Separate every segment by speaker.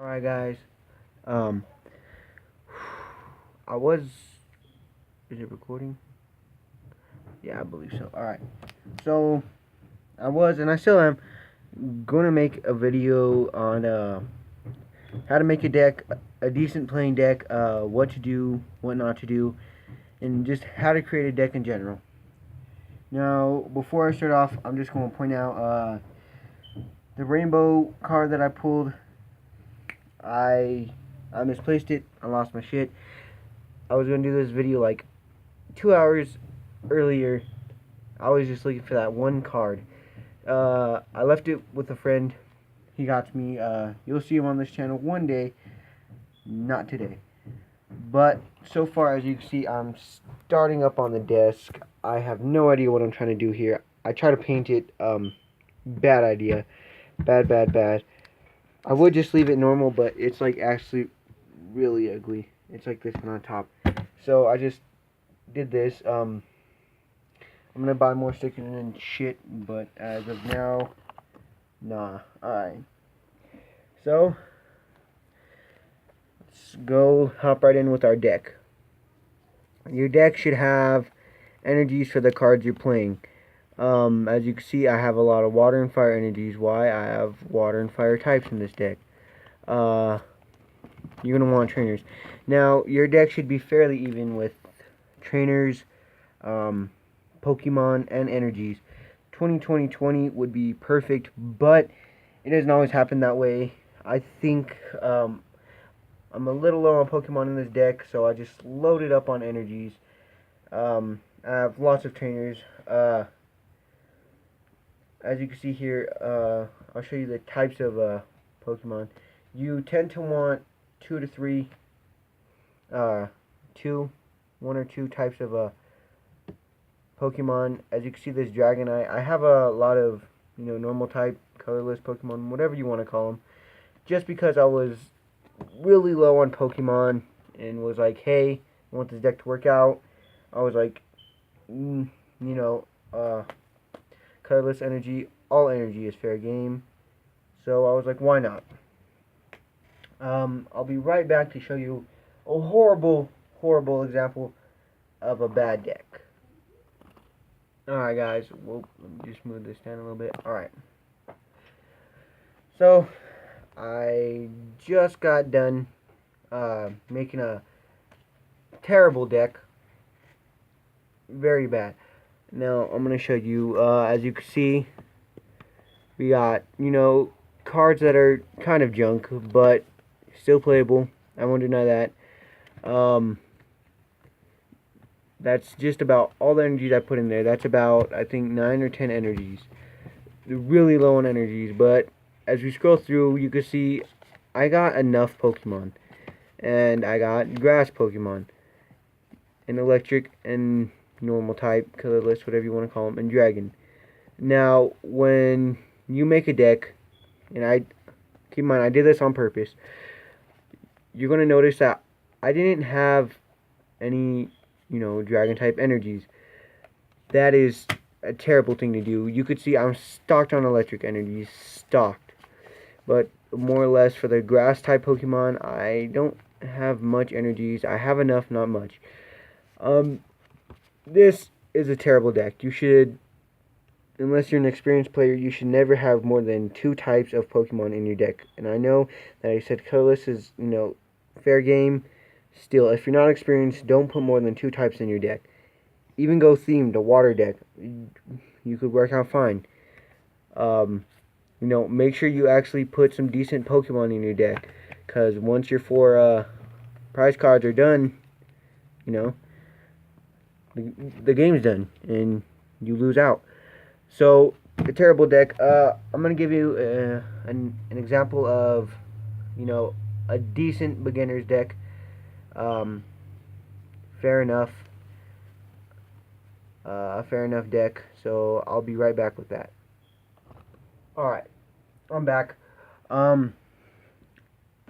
Speaker 1: Alright guys, um, I was, is it recording? Yeah, I believe so. Alright, so, I was, and I still am, going to make a video on, how to make a deck, a decent playing deck, what to do, what not to do, and just how to create a deck in general. Now, before I start off, I'm just going to point out, the rainbow card that I pulled, I misplaced it, I lost my shit. I was going to do this video like 2 hours earlier. I was just looking for that one card. I left it with a friend. He got to me. You'll see him on this channel one day. Not today. But so far, as you can see, I'm starting up on the desk. I have no idea what I'm trying to do here. I try to paint it. Bad idea. Bad, bad, bad. I would just leave it normal, but it's like actually really ugly. It's like this one on top. So I just did this. I'm gonna buy more stickers and shit, but as of now, nah. Alright. So, let's go hop right in with our deck. Your deck should have energies for the cards you're playing. As you can see, I have a lot of water and fire energies. Why? I have water and fire types in this deck. You're gonna want trainers. Now, your deck should be fairly even with trainers, Pokemon, and energies. 20-20-20 would be perfect, but it doesn't always happen that way. I think I'm a little low on Pokemon in this deck, so I just loaded up on energies. I have lots of trainers. As you can see here, I'll show you the types of Pokemon. You tend to want one or two types of Pokemon. As you can see, this Dragonite. I have a lot of, normal type, colorless Pokemon, whatever you want to call them. Just because I was really low on Pokemon and was like, hey, I want this deck to work out. I was like, colorless energy, all energy is fair game. So I was like, why not? I'll be right back to show you a horrible, horrible example of a bad deck. Alright guys, let me just move this down a little bit. Alright. So, I just got done making a terrible deck. Very bad. Now, I'm going to show you, as you can see, we got, cards that are kind of junk, but still playable. I won't deny that. That's just about all the energies I put in there. That's about, I think, 9 or 10 energies. They're really low on energies, but as we scroll through, you can see I got enough Pokemon. And I got grass Pokemon. And electric and normal type, colorless, whatever you want to call them, and dragon. Now, when you make a deck, and keep in mind, I did this on purpose, you're going to notice that I didn't have any, dragon type energies. That is a terrible thing to do. You could see I'm stocked on electric energies, stocked. But more or less for the grass type Pokemon, I don't have much energies. I have enough, not much. This is a terrible deck. You should, unless you're an experienced player, you should never have more than 2 types of Pokemon in your deck. And I know that I said colorless is, fair game. Still, if you're not experienced, don't put more than 2 types in your deck. Even go themed, a water deck. You could work out fine. Make sure you actually put some decent Pokemon in your deck. Because once your 4 prize cards are done, the game's done. And you lose out. So, a terrible deck. I'm going to give you an example of, a decent beginner's deck. Fair enough. A fair enough deck. So, I'll be right back with that. Alright. I'm back.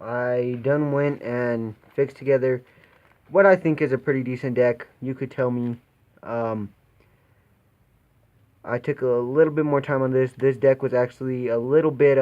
Speaker 1: I done went and fixed together what I think is a pretty decent deck. You could tell me. I took a little bit more time on this. This deck was actually a little bit,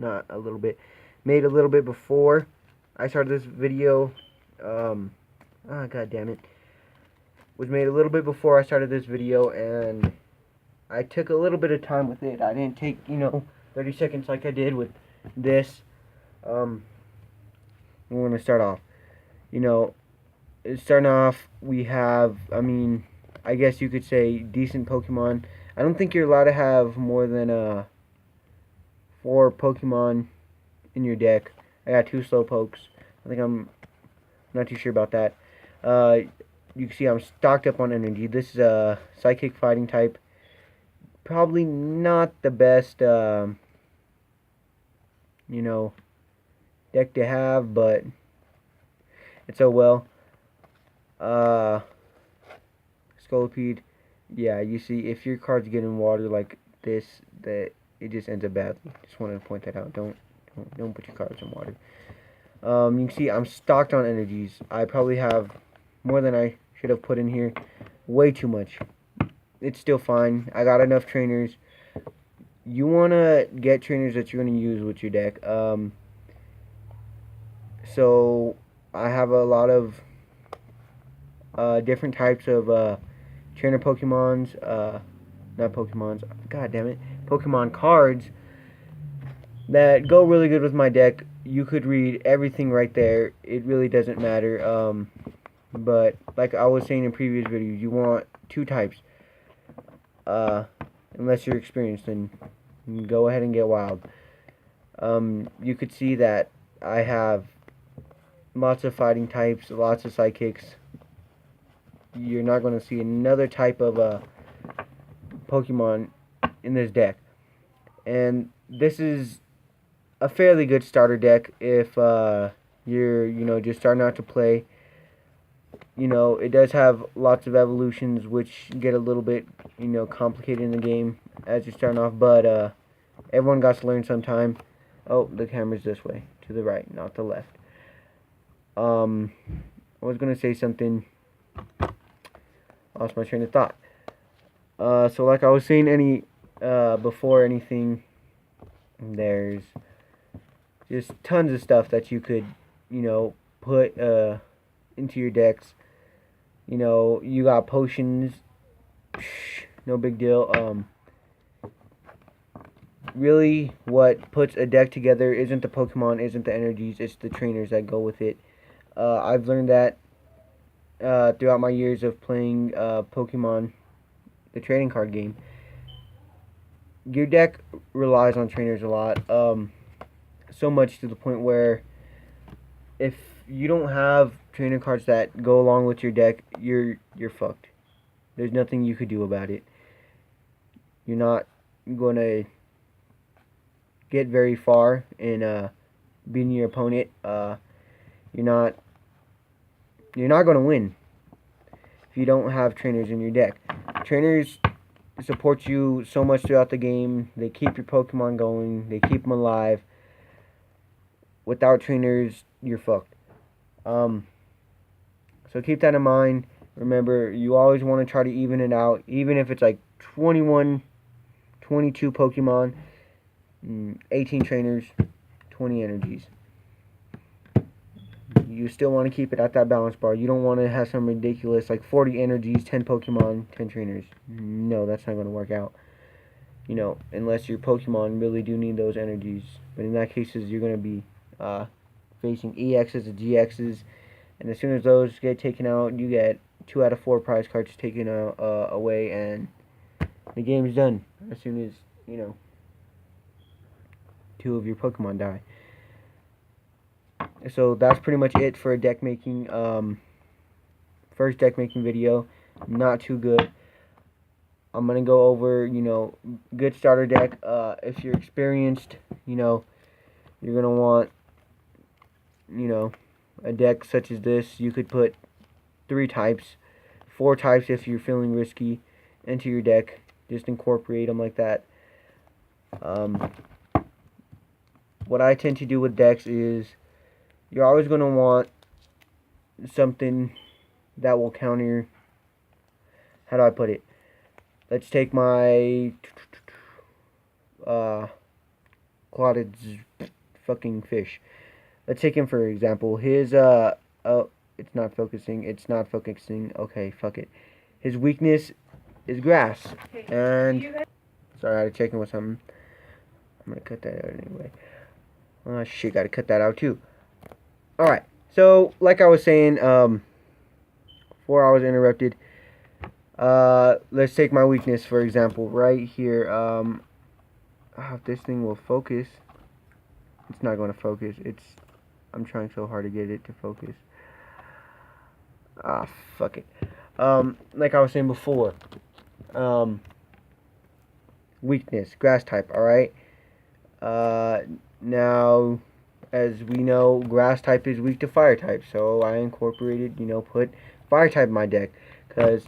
Speaker 1: not a little bit, made a little bit before I started this video. God damn it. Was made a little bit before I started this video, and I took a little bit of time with it. I didn't take, 30 seconds like I did with this. We're going to start off. Starting off, we have, I guess you could say decent Pokemon. I don't think you're allowed to have more than 4 Pokemon in your deck. I got 2 Slowpokes. I'm not too sure about that. You can see I'm stocked up on energy. This is a Psychic Fighting type. Probably not the best, deck to have, but it's oh well. Scolipede. Yeah, you see, if your cards get in water like this, that it just ends up badly. Just wanted to point that out. Don't put your cards in water. You can see I'm stocked on energies. I probably have more than I should have put in here. Way too much. It's still fine. I got enough trainers. You want to get trainers that you're going to use with your deck. So I have a lot of different types of trainer Pokemons. Not Pokemons. God damn it. Pokemon cards that go really good with my deck. You could read everything right there. It really doesn't matter. But like I was saying in previous videos, you want 2 types. Unless you're experienced, then go ahead and get wild. You could see that I have lots of fighting types, lots of psychics. You're not going to see another type of Pokemon in this deck. And this is a fairly good starter deck if you're, just starting out to play. It does have lots of evolutions, which get a little bit, complicated in the game as you're starting off, but everyone got to learn sometime. Oh, the camera's this way, to the right, not the left. I was going to say something, lost my train of thought. So like I was saying before anything, there's just tons of stuff that you could, put into your decks. You got potions, no big deal. Really, what puts a deck together isn't the Pokemon, isn't the energies, it's the trainers that go with it. I've learned that throughout my years of playing Pokemon, the trading card game. Your deck relies on trainers a lot, so much to the point where if you don't have trainer cards that go along with your deck, you're fucked. There's nothing you could do about it. You're not going to get very far in beating your opponent. You're not going to win if you don't have trainers in your deck. Trainers support you so much throughout the game. They keep your Pokemon going. They keep them alive. Without trainers, you're fucked. So keep that in mind. Remember, you always want to try to even it out. Even if it's like 21, 22 Pokemon, 18 trainers, 20 energies. You still want to keep it at that balance bar. You don't want to have some ridiculous, like 40 energies, 10 Pokemon, 10 trainers. No, that's not going to work out. Unless your Pokemon really do need those energies. But in that cases, you're going to be facing EXs and GXs. And as soon as those get taken out, you get 2 out of 4 prize cards taken away, and the game's done. As soon as, 2 of your Pokemon die. So that's pretty much it for a deck making, first deck making video. Not too good. I'm going to go over, good starter deck. If you're experienced, you're going to want, a deck such as this. You could put 3 types, 4 types if you're feeling risky into your deck. Just incorporate them like that. What I tend to do with decks is you're always going to want something that will counter, how do I put it? Let's take my clotted fucking fish. Let's take him for example. His oh, it's not focusing. It's not focusing. Okay, fuck it. His weakness is grass. And sorry, I had to check in with something. I'm gonna cut that out anyway. Oh shit, gotta cut that out too. Alright, so like I was saying, before I was interrupted, let's take my weakness for example, right here. If this thing will focus, it's not gonna focus. I'm trying so hard to get it to focus. Ah, fuck it. Like I was saying before, weakness, grass type, alright? Now, as we know, grass type is weak to fire type, so I incorporated, put fire type in my deck, because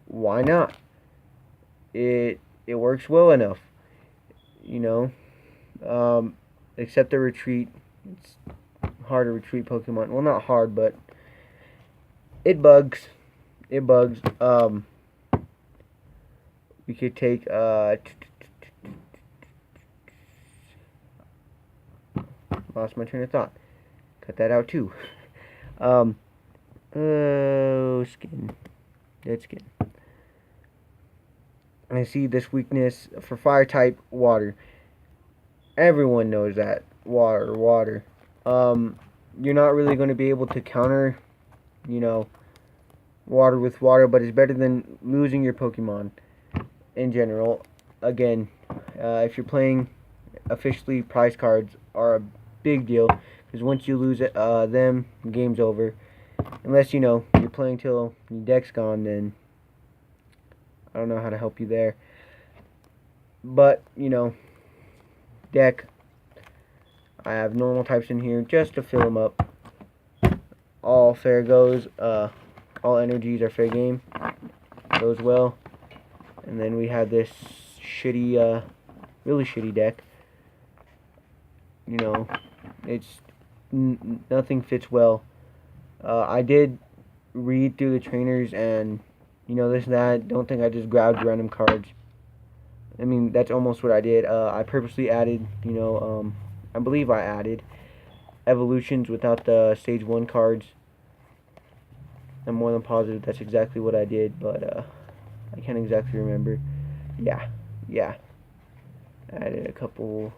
Speaker 1: why not? It works well enough, except the retreat. It's hard to retreat Pokemon. Well, not hard, but it bugs. We could take, lost my train of thought. Cut that out too. Skin. Dead skin. I see this weakness for fire type, water. Everyone knows that. Water. You're not really going to be able to counter, water with water, but it's better than losing your Pokemon in general. Again, if you're playing officially, prize cards are a big deal, because once you lose them, game's over. Unless you're playing till your deck's gone, then I don't know how to help you there. But deck, I have normal types in here just to fill them up. All fair goes. All energies are fair game. Goes well. And then we have this shitty, really shitty deck. It's nothing fits well. I did read through the trainers and this and that. Don't think I just grabbed random cards. I mean, that's almost what I did. I purposely added, I believe I added evolutions without the stage 1 cards. I'm more than positive that's exactly what I did, but I can't exactly remember. Yeah. I added a couple.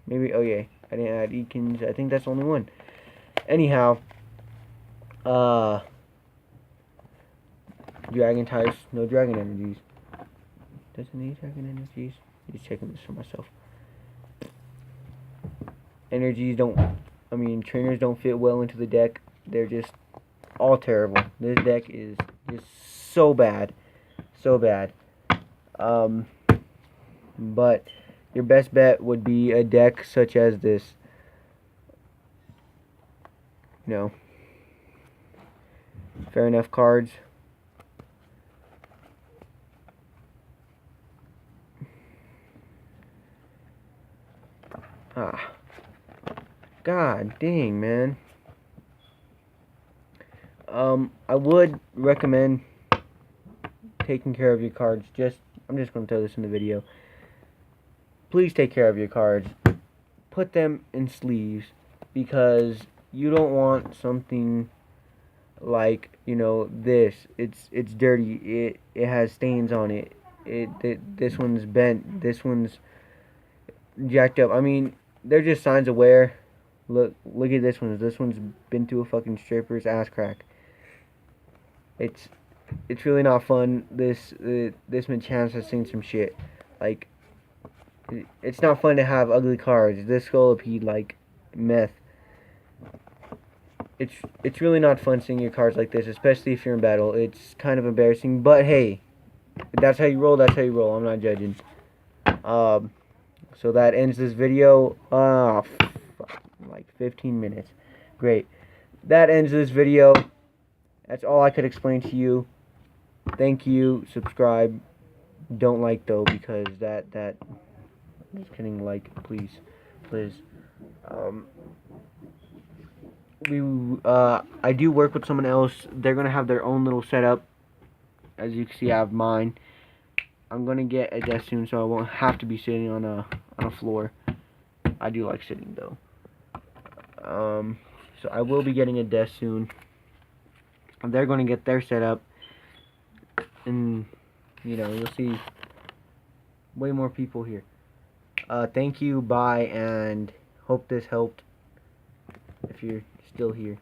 Speaker 1: Maybe, oh yeah, I didn't add Ekans. I think that's the only one. Anyhow, dragon types, no dragon energies. Doesn't need dragon energies. Just checking this for myself. Energies trainers don't fit well into the deck. They're just all terrible. This deck is just so bad. But your best bet would be a deck such as this. Fair enough cards. God dang, man. I would recommend taking care of your cards. I'm just going to throw this in the video. Please take care of your cards. Put them in sleeves, because you don't want something like, this. It's dirty. It has stains on it. This one's bent. This one's jacked up. I mean, they're just signs of wear. Look at this one. This one's been through a fucking stripper's ass crack. It's really not fun. This Machamp has seen some shit. Like, it's not fun to have ugly cards. This Scolipede like meth. It's really not fun seeing your cards like this, especially if you're in battle. It's kind of embarrassing, but hey, if that's how you roll. That's how you roll. I'm not judging. So that ends this video. Like 15 minutes. Great. That ends this video. That's all I could explain to you. Thank you. Subscribe. Don't like though, because that I'm just kidding. Like, please. I do work with someone else. They're gonna have their own little setup. As you can see, I have mine. I'm gonna get a desk soon, so I won't have to be sitting on a floor. I do like sitting though. So I will be getting a desk soon. They're going to get their setup, and you know, you'll see way more people here. Thank you, bye, and hope this helped if you're still here.